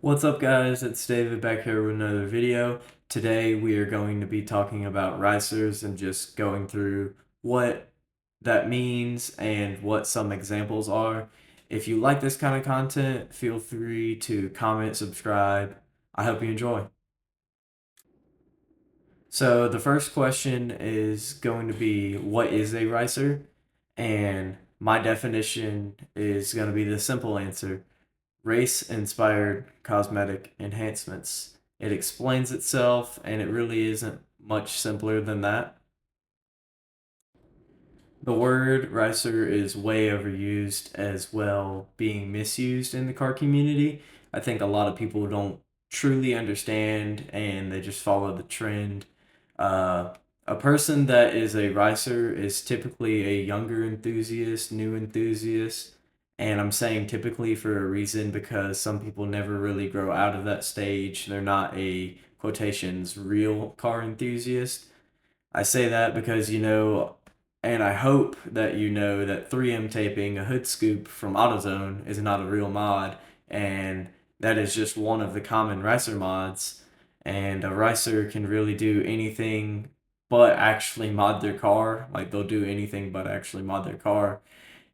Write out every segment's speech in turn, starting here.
What's up, guys? It's David back here with another video. Today we are going to be talking about risers and just going through what that means and what some examples are. If you like this kind of content, feel free to comment, subscribe. I hope you enjoy. So the first question is going to be, what is a riser? And my definition is going to be the simple answer: race-inspired cosmetic enhancements. It explains itself, and it really isn't much simpler than that. The word ricer is way overused as well, being misused in the car community. I think a lot of people don't truly understand and they just follow the trend. Uh, a person that is a ricer is typically a younger enthusiast, new enthusiast. And I'm saying typically for a reason because some people never really grow out of that stage. They're not a quotations real car enthusiast. I say that because and I hope that you know that 3M taping a hood scoop from AutoZone is not a real mod, and that is just one of the common ricer mods. And a ricer can really do anything but actually mod their car. Like, they'll do anything but actually mod their car,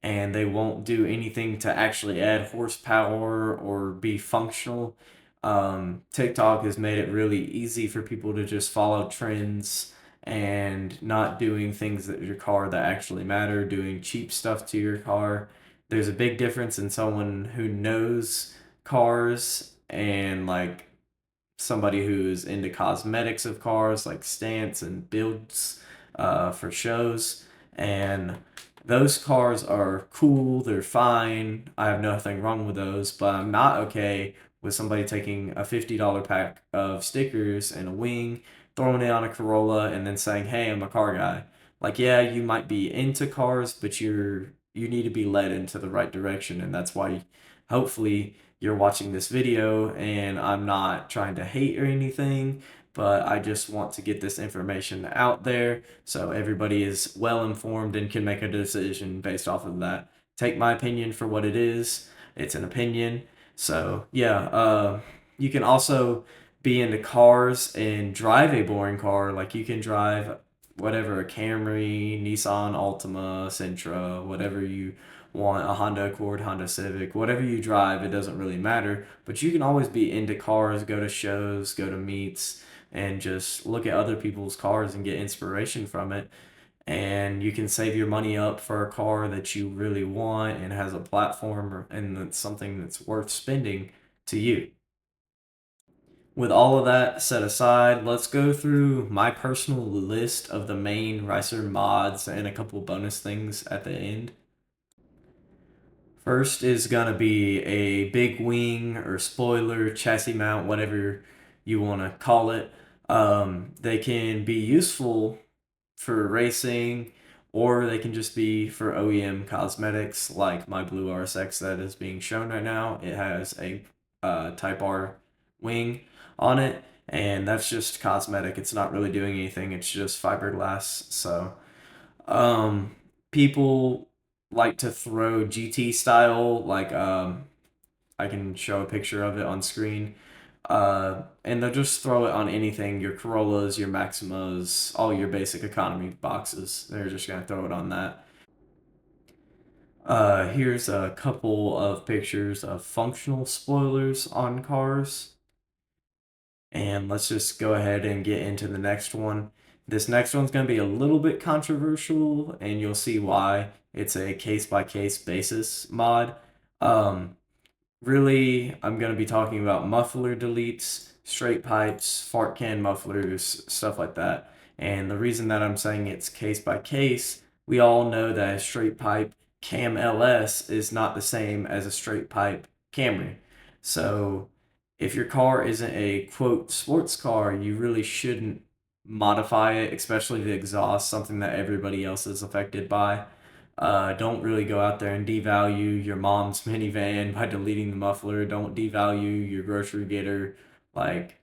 and they won't do anything to actually add horsepower or be functional. TikTok has made it really easy for people to just follow trends and not doing things that your car that actually matter, doing cheap stuff to your car. There's a big difference in someone who knows cars and like somebody who's into cosmetics of cars, like stance and builds for shows. And those cars are cool, they're fine. I have nothing wrong with those, but I'm not okay with somebody taking a $50 pack of stickers and a wing, throwing it on a Corolla, and then saying, "Hey, I'm a car guy." Like, yeah, you might be into cars, but you need to be led into the right direction, and that's why hopefully you're watching this video, and I'm not trying to hate or anything, but I just want to get this information out there so everybody is well informed and can make a decision based off of that. Take my opinion for what it is. It's an opinion. So, yeah, you can also be into cars and drive a boring car. Like, you can drive whatever, a Camry, Nissan Altima, Sentra, whatever you want, a Honda Accord, Honda Civic, whatever you drive, it doesn't really matter. But you can always be into cars, go to shows, go to meets, and just look at other people's cars and get inspiration from it. And you can save your money up for a car that you really want and has a platform and that's something that's worth spending to you. With all of that set aside, let's go through my personal list of the main Ricer mods and a couple bonus things at the end. First is gonna be a big wing or spoiler, chassis mount, whatever you want to call it. They can be useful for racing, or they can just be for OEM cosmetics, like my blue RSX that is being shown right now. It has a Type R wing on it, and that's just cosmetic. It's not really doing anything. It's just fiberglass. So um, people like to throw GT style, like I can show a picture of it on screen. And they'll just throw it on anything, your Corollas, your Maximas, all your basic economy boxes. They're just gonna throw it on that. Here's a couple of pictures of functional spoilers on cars. And let's just go ahead and get into the next one. This next one's going to be a little bit controversial, and you'll see why. It's a case by case basis mod. Um, Really, I'm going to be talking about muffler deletes, straight pipes, fart can mufflers, stuff like that. And the reason that I'm saying it's case by case, we all know that a straight pipe Cam LS is not the same as a straight pipe Camry. So if your car isn't a quote sports car, you really shouldn't modify it, especially the exhaust, something that everybody else is affected by. Don't really go out there and devalue your mom's minivan by deleting the muffler. Don't devalue your grocery getter. Like,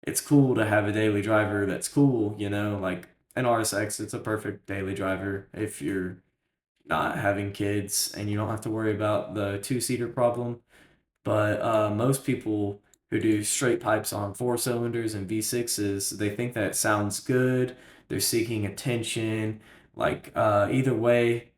it's cool to have a daily driver that's cool, like an RSX. It's a perfect daily driver if you're not having kids and you don't have to worry about the two-seater problem. But most people who do straight pipes on four cylinders and V6s, they think that it sounds good. They're seeking attention. Like, either way,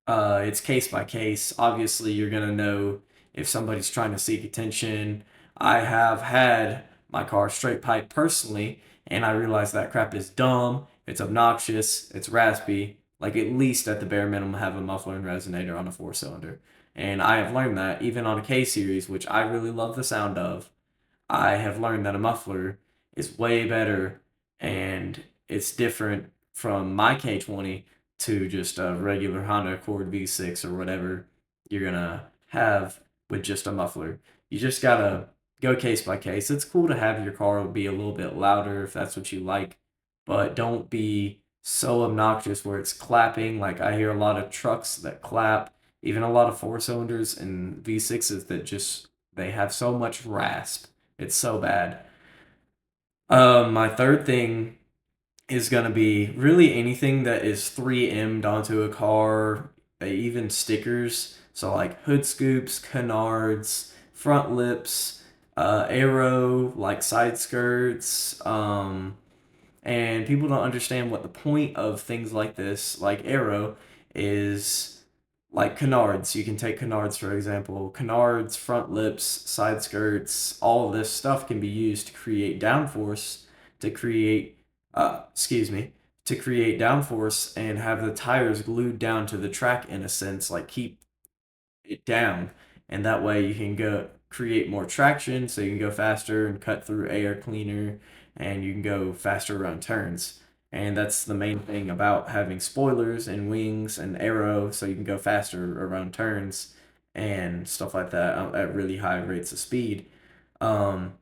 it's case by case. Obviously, you're gonna know if somebody's trying to seek attention. I have had my car straight pipe personally, and I realized that crap is dumb. It's obnoxious. It's raspy. Like, at least at the bare minimum, have a muffler and resonator on a four cylinder. And I have learned that even on a K series, which I really love the sound of. I have learned that a muffler is way better and it's different from my K20 to just a regular Honda Accord V6 or whatever you're gonna have with just a muffler. You just gotta go case by case. It's cool to have your car be a little bit louder if that's what you like, but don't be so obnoxious where it's clapping. Like I hear a lot of trucks that clap, even a lot of four cylinders and V6s that just they have so much rasp. It's so bad. My third thing is gonna be really anything that is 3M'd onto a car, even stickers. So like hood scoops, canards, front lips, aero, like side skirts, and people don't understand what the point of things like this, like arrow, is like canards. You can take canards for example. Canards, front lips, side skirts, all of this stuff can be used to create downforce, to create, excuse me, to create downforce and have the tires glued down to the track in a sense, like keep it down, and that way you can go create more traction so you can go faster and cut through air cleaner and you can go faster around turns. And that's the main thing about having spoilers and wings and aero so you can go faster around turns and stuff like that at really high rates of speed. um,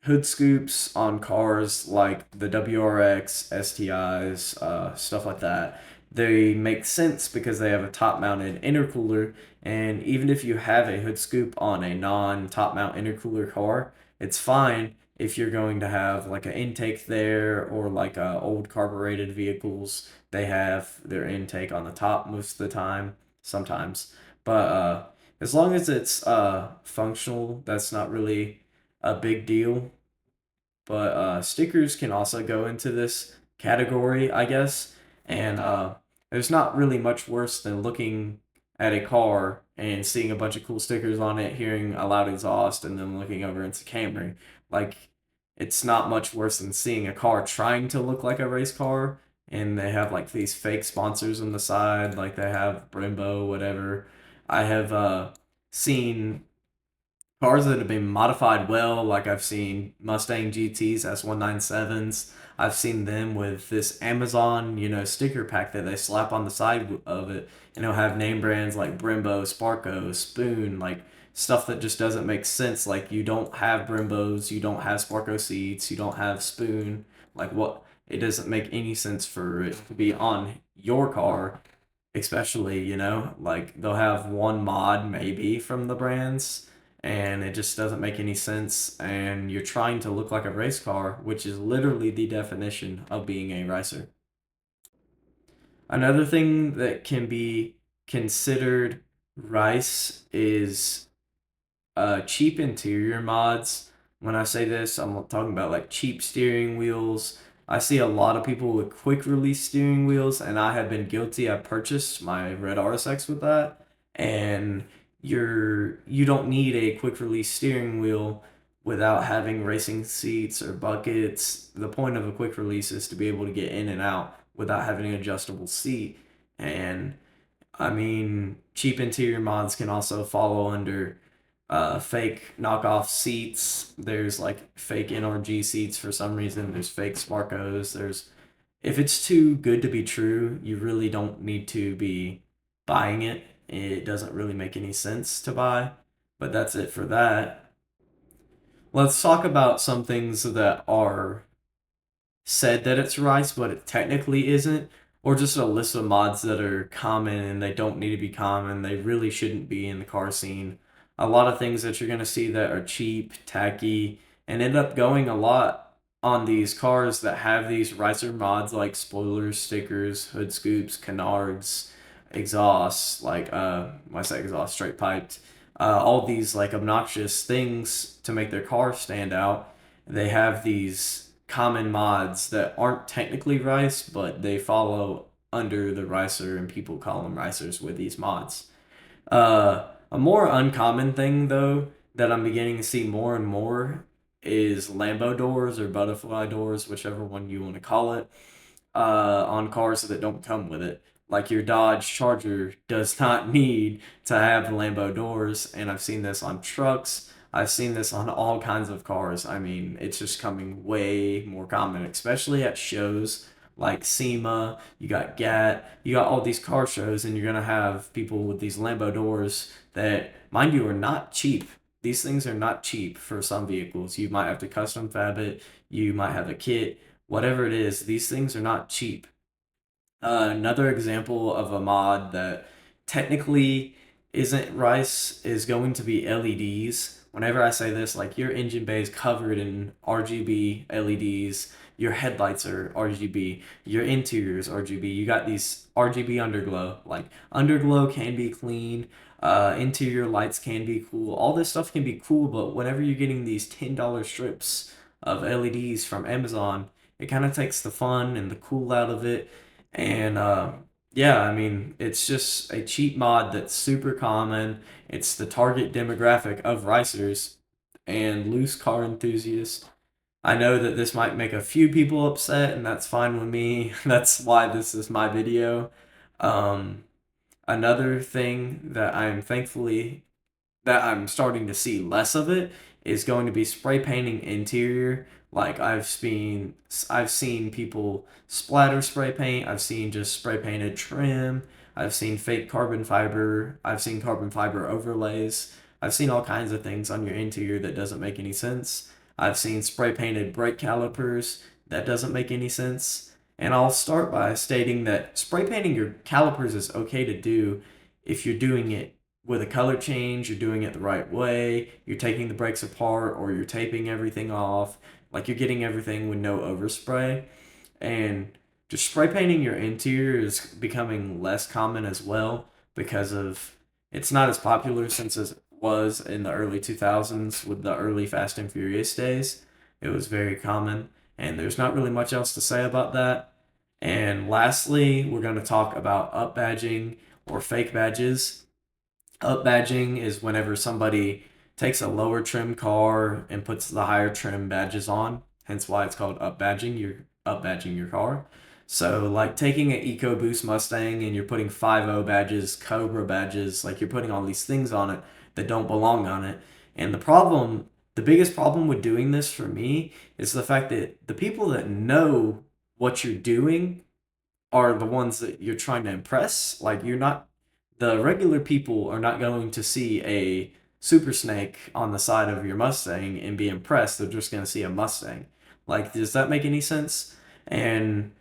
Hood scoops on cars like the WRX, STIs, stuff like that. They make sense because they have a top mounted intercooler, and even if you have a hood scoop on a non top mount intercooler car, it's fine if you're going to have like an intake there or like old carbureted vehicles. They have their intake on the top most of the time, sometimes. But as long as it's functional, that's not really a big deal. But stickers can also go into this category, I guess. And there's not really much worse than looking at a car and seeing a bunch of cool stickers on it, hearing a loud exhaust, and then looking over into Camry. Like, it's not much worse than seeing a car trying to look like a race car, and they have like these fake sponsors on the side, like they have Brembo, whatever. I have seen cars that have been modified well, like I've seen Mustang GTs, S197s. I've seen them with this Amazon, sticker pack that they slap on the side of it, and it'll have name brands like Brembo, Sparco, Spoon, like stuff that just doesn't make sense. Like you don't have Brembos, you don't have Sparco seats, you don't have Spoon. Like what? It doesn't make any sense for it to be on your car, especially, like they'll have one mod maybe from the brands and it just doesn't make any sense, and you're trying to look like a race car, which is literally the definition of being a racer. Another thing that can be considered rice is cheap interior mods. When I say this, I'm talking about like cheap steering wheels. I see a lot of people with quick release steering wheels, and I have been guilty. I purchased my red RSX with that, and you don't need a quick release steering wheel without having racing seats or buckets. The point of a quick release is to be able to get in and out without having an adjustable seat. And I mean, cheap interior mods can also follow under fake knockoff seats. There's like fake NRG seats for some reason. There's fake Sparkos. There's if it's too good to be true, you really don't need to be buying it. It doesn't really make any sense to buy. But that's it for that. Let's talk about some things that are said that it's rice, but it technically isn't, or just a list of mods that are common and they don't need to be common. They really shouldn't be in the car scene. A lot of things that you're going to see that are cheap, tacky, and end up going a lot on these cars that have these ricer mods like spoilers, stickers, hood scoops, canards, exhausts, like when I say exhaust, straight piped. all these like obnoxious things to make their car stand out. They have these common mods that aren't technically rice, but they follow under the ricer, and people call them ricers with these mods. A more uncommon thing, though, that I'm beginning to see more and more is Lambo doors or butterfly doors, whichever one you want to call it, on cars that don't come with it. Like your Dodge Charger does not need to have Lambo doors, and I've seen this on trucks. I've seen this on all kinds of cars. I mean, it's just coming way more common, especially at shows like SEMA. You got GAT, you got all these car shows, and you're gonna have people with these Lambo doors that, mind you, are not cheap. These things are not cheap for some vehicles. You might have to custom fab it, you might have a kit, whatever it is, these things are not cheap. Another example of a mod that technically isn't rice is going to be LEDs. Whenever I say this, like your engine bay is covered in RGB LEDs, your headlights are RGB, your interior is RGB. You got these RGB underglow. Like underglow can be clean, interior lights can be cool. All this stuff can be cool, but whenever you're getting these $10 strips of LEDs from Amazon, it kind of takes the fun and the cool out of it. And yeah, I mean, it's just a cheap mod that's super common. It's the target demographic of ricers and loose car enthusiasts. I know that this might make a few people upset, and that's fine with me. That's why this is my video. Um, Another thing that I'm starting to see less of it is going to be spray painting interior. Like I've seen people splatter spray paint. I've seen just spray painted trim. I've seen fake carbon fiber. I've seen carbon fiber overlays. I've seen all kinds of things on your interior that doesn't make any sense. I've seen spray painted brake calipers that doesn't make any sense. And I'll start by stating that spray painting your calipers is okay to do if you're doing it with a color change, you're doing it the right way, you're taking the brakes apart, or you're taping everything off, like you're getting everything with no overspray. And just spray painting your interior is becoming less common as well because of it's not as popular since it was in the early 2000s with the early Fast and Furious days. It was very common, and there's not really much else to say about that. And lastly, we're going to talk about up badging or fake badges. Up badging is whenever somebody takes a lower trim car and puts the higher trim badges on, hence why it's called up badging. You're up badging your car. So, like taking an EcoBoost Mustang and you're putting 5.0 badges, Cobra badges, like you're putting all these things on it that don't belong on it. And the biggest problem with doing this for me is the fact that the people that know what you're doing are the ones that you're trying to impress. Like the regular people are not going to see a super snake on the side of your Mustang and be impressed. They're just going to see a Mustang. Like, does that make any sense? And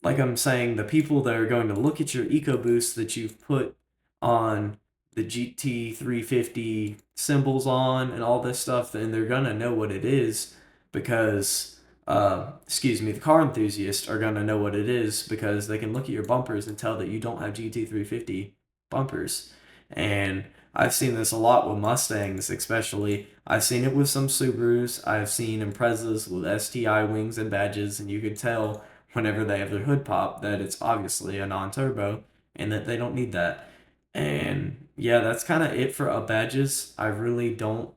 like I'm saying, the people that are going to look at your EcoBoost that you've put on the GT350 symbols on and all this stuff, then they're gonna know what it is because, excuse me, the car enthusiasts are gonna know what it is because they can look at your bumpers and tell that you don't have GT350 bumpers. And I've seen this a lot with Mustangs, especially. I've seen it with some Subarus. I've seen Imprezas with STI wings and badges, and you can tell whenever they have their hood pop that it's obviously a non-turbo and that they don't need that. And yeah, that's kind of it for up badges. I really don't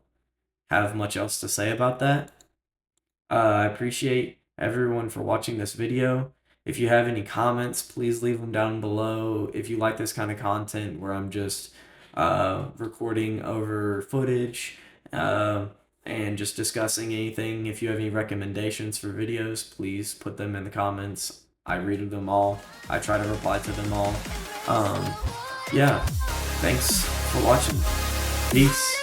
have much else to say about that. I appreciate everyone for watching this video. If you have any comments, please leave them down below. If you like this kind of content where I'm just recording over footage and just discussing anything, if you have any recommendations for videos, please put them in the comments. I read them all. I try to reply to them all. Yeah, thanks for watching. Peace.